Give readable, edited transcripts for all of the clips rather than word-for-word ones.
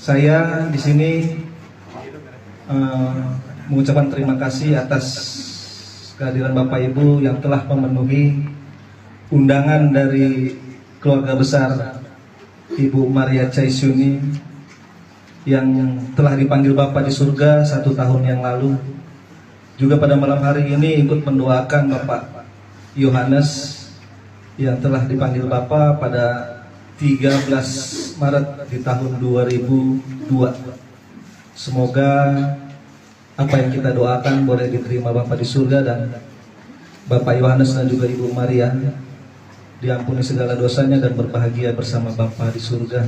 Saya di sini mengucapkan terima kasih atas kehadiran Bapak Ibu yang telah memenuhi undangan dari keluarga besar Ibu Maria Caisyuni yang telah dipanggil Bapak di surga 1 tahun yang lalu. Juga pada malam hari ini ikut mendoakan Bapak Yohanes yang telah dipanggil Bapak pada 13 Maret di tahun 2002. Semoga apa yang kita doakan boleh diterima Bapak di surga dan Bapak Yohanes dan juga Ibu Maria diampuni segala dosanya dan berbahagia bersama Bapak di surga.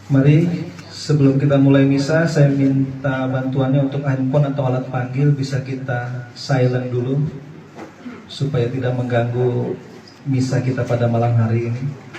Mari sebelum kita mulai misa, saya minta bantuannya untuk handphone atau alat panggil bisa kita silent dulu supaya tidak mengganggu misa kita pada malam hari ini.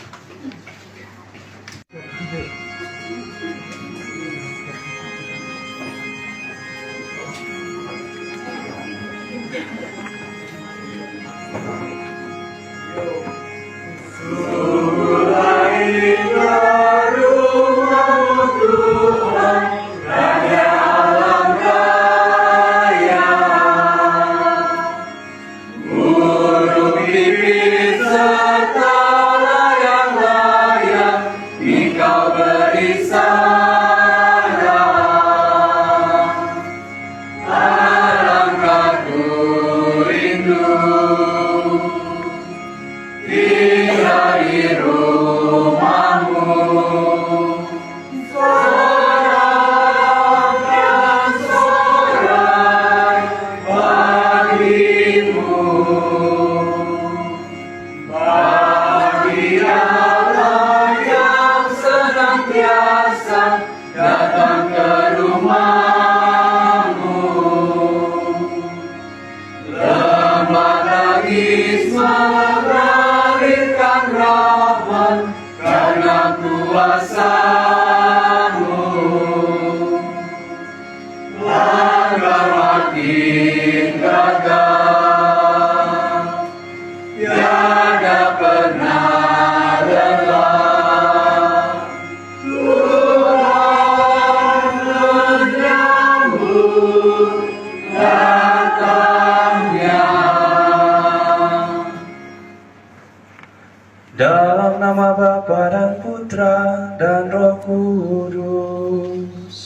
Dalam nama Bapa dan Putra dan Roh Kudus.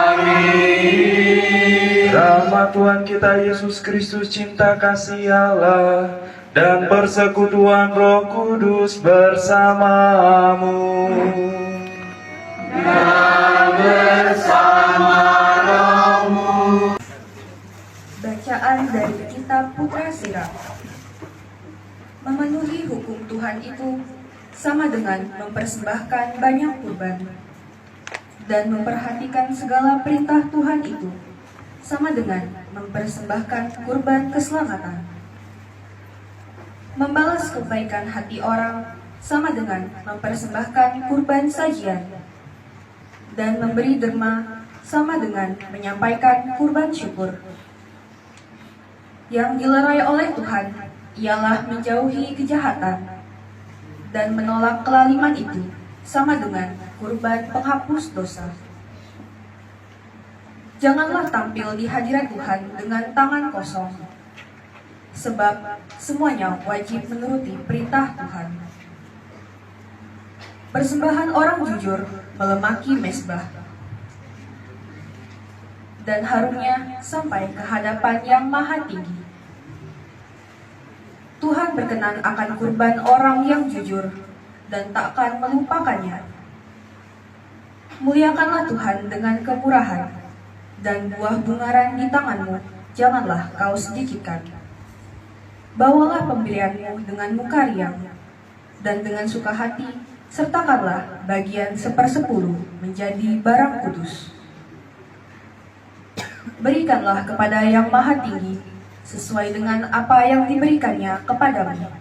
Amin. Rahmat Tuhan kita Yesus Kristus, cinta kasih Allah, dan persekutuan Roh Kudus bersamamu. Dan bersama rohmu. Bacaan dari Kitab Putra Sirah. Memenuhi hukum Tuhan itu sama dengan mempersembahkan banyak kurban, dan memperhatikan segala perintah Tuhan itu sama dengan mempersembahkan kurban keselamatan. Membalas kebaikan hati orang sama dengan mempersembahkan kurban sajian, dan memberi derma sama dengan menyampaikan kurban syukur. Yang dilerai oleh Tuhan ialah menjauhi kejahatan, dan menolak kelaliman itu sama dengan kurban penghapus dosa. Janganlah tampil di hadirat Tuhan dengan tangan kosong, sebab semuanya wajib menuruti perintah Tuhan. Persembahan orang jujur melemaki mezbah, dan harumnya sampai ke hadapan yang maha tinggi. Tuhan berkenan akan kurban orang yang jujur dan takkan melupakannya. Muliakanlah Tuhan dengan kemurahan, dan buah bungaran di tanganmu janganlah kau sedikitkan. Bawalah pemberianmu dengan muka riang, dan dengan suka hati sertakanlah bagian 1/10 menjadi barang kudus. Berikanlah kepada yang maha tinggi sesuai dengan apa yang diberikannya kepadamu.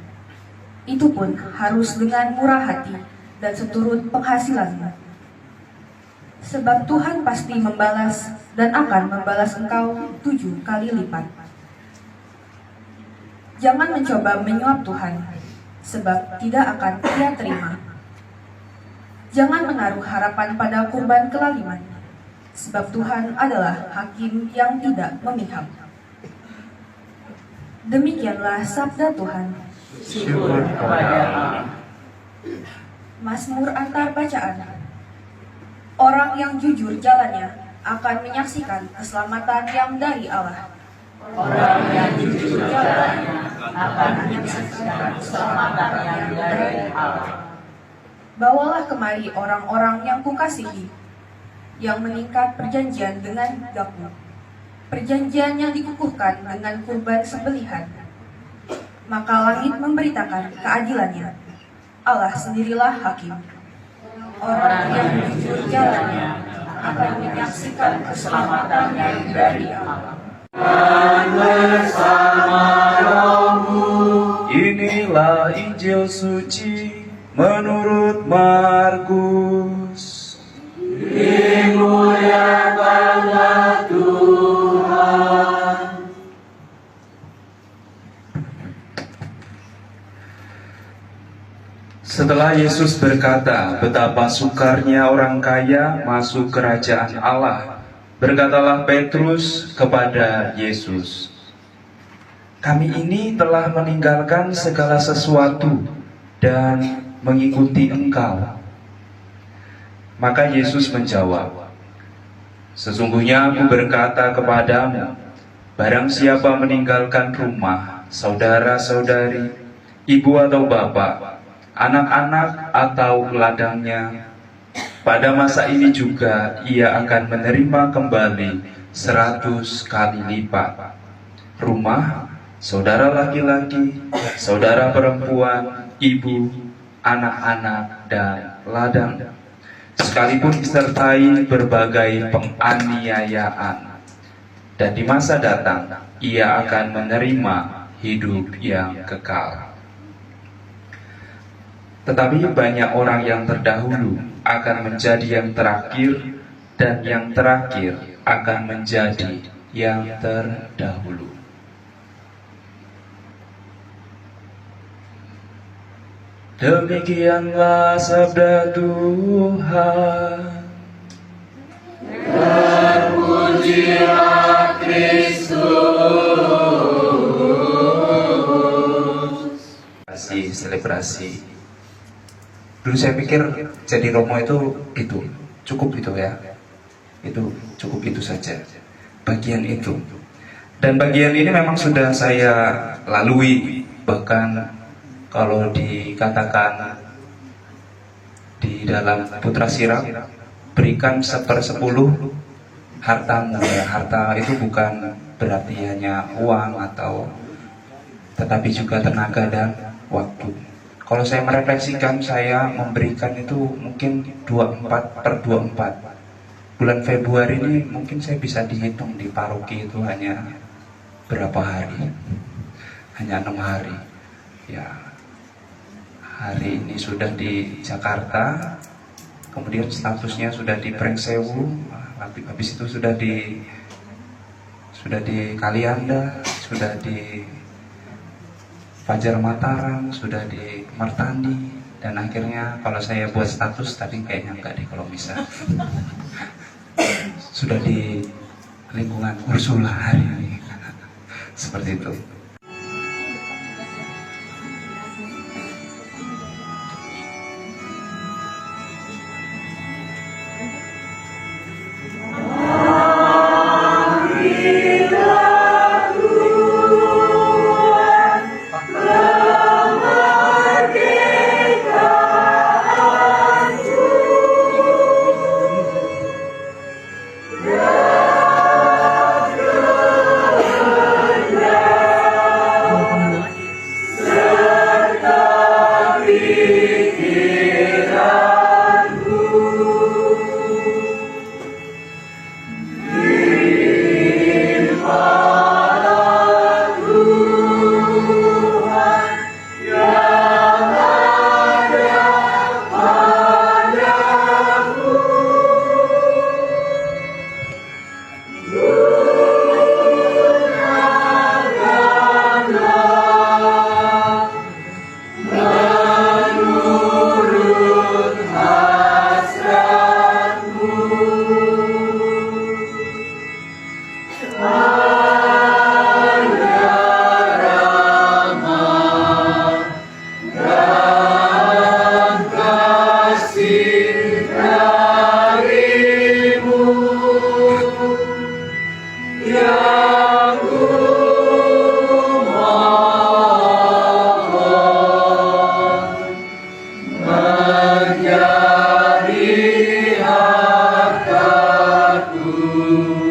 Itu pun harus dengan murah hati dan seturut penghasilanmu. Sebab Tuhan pasti membalas dan akan membalas engkau 7 kali lipat. Jangan mencoba menyuap Tuhan, sebab tidak akan Ia terima. Jangan menaruh harapan pada kurban kelaliman, sebab Tuhan adalah hakim yang tidak memihak. Demikianlah sabda Tuhan. Syukur kepada Allah. Mazmur antar bacaan. Orang yang jujur jalannya akan menyaksikan keselamatan yang dari Allah. Orang yang jujur jalannya akan menyaksikan keselamatan yang dari Allah. Bawalah kemari orang-orang yang kukasihi, yang meningkat perjanjian dengan daku, perjanjian yang dikukuhkan dengan kurban sembelihan. Maka langit memberitakan keadilannya, Allah sendirilah hakim. Orang yang jujur jalannya akan menyaksikan keselamatan yang dari Allah. Inilah Injil suci menurut Markus. Dimuliakanlah Tuhan. Setelah Yesus berkata betapa sukarnya orang kaya masuk kerajaan Allah, berkatalah Petrus kepada Yesus, "Kami ini telah meninggalkan segala sesuatu dan mengikuti Engkau." Maka Yesus menjawab, "Sesungguhnya aku berkata kepadamu, barang siapa meninggalkan rumah, saudara-saudari, ibu atau bapak, anak-anak atau ladangnya, pada masa ini juga ia akan menerima kembali 100 kali lipat. Rumah, saudara laki-laki, saudara perempuan, ibu, anak-anak, dan ladang, sekalipun disertai berbagai penganiayaan. Dan di masa datang, ia akan menerima hidup yang kekal. Tetapi banyak orang yang terdahulu akan menjadi yang terakhir, dan yang terakhir akan menjadi yang terdahulu." Demikianlah sabda Tuhan. Terpujilah Kristus. Selebrasi. Dulu saya pikir jadi Romo itu cukup itu ya, itu cukup itu saja, bagian itu. Dan bagian ini memang sudah saya lalui, bahkan kalau dikatakan di dalam Putra Sirah, berikan 1/10 hartamu. Ya, harta itu bukan berarti hanya uang atau, tetapi juga tenaga dan waktu. Kalau saya merefleksikan, saya memberikan itu mungkin 24/24. Bulan Februari ini mungkin saya bisa dihitung di paroki itu hanya berapa hari, hanya 6 hari. Ya, hari ini sudah di Jakarta, kemudian statusnya sudah di Prengsewu, habis itu sudah di Kalianda, sudah di Fajar Mataram, sudah di Martani, dan akhirnya kalau saya buat status tadi kayaknya enggak deh kalau bisa. Sudah di lingkungan Ursula hari ini. Seperti itu. Tuhan.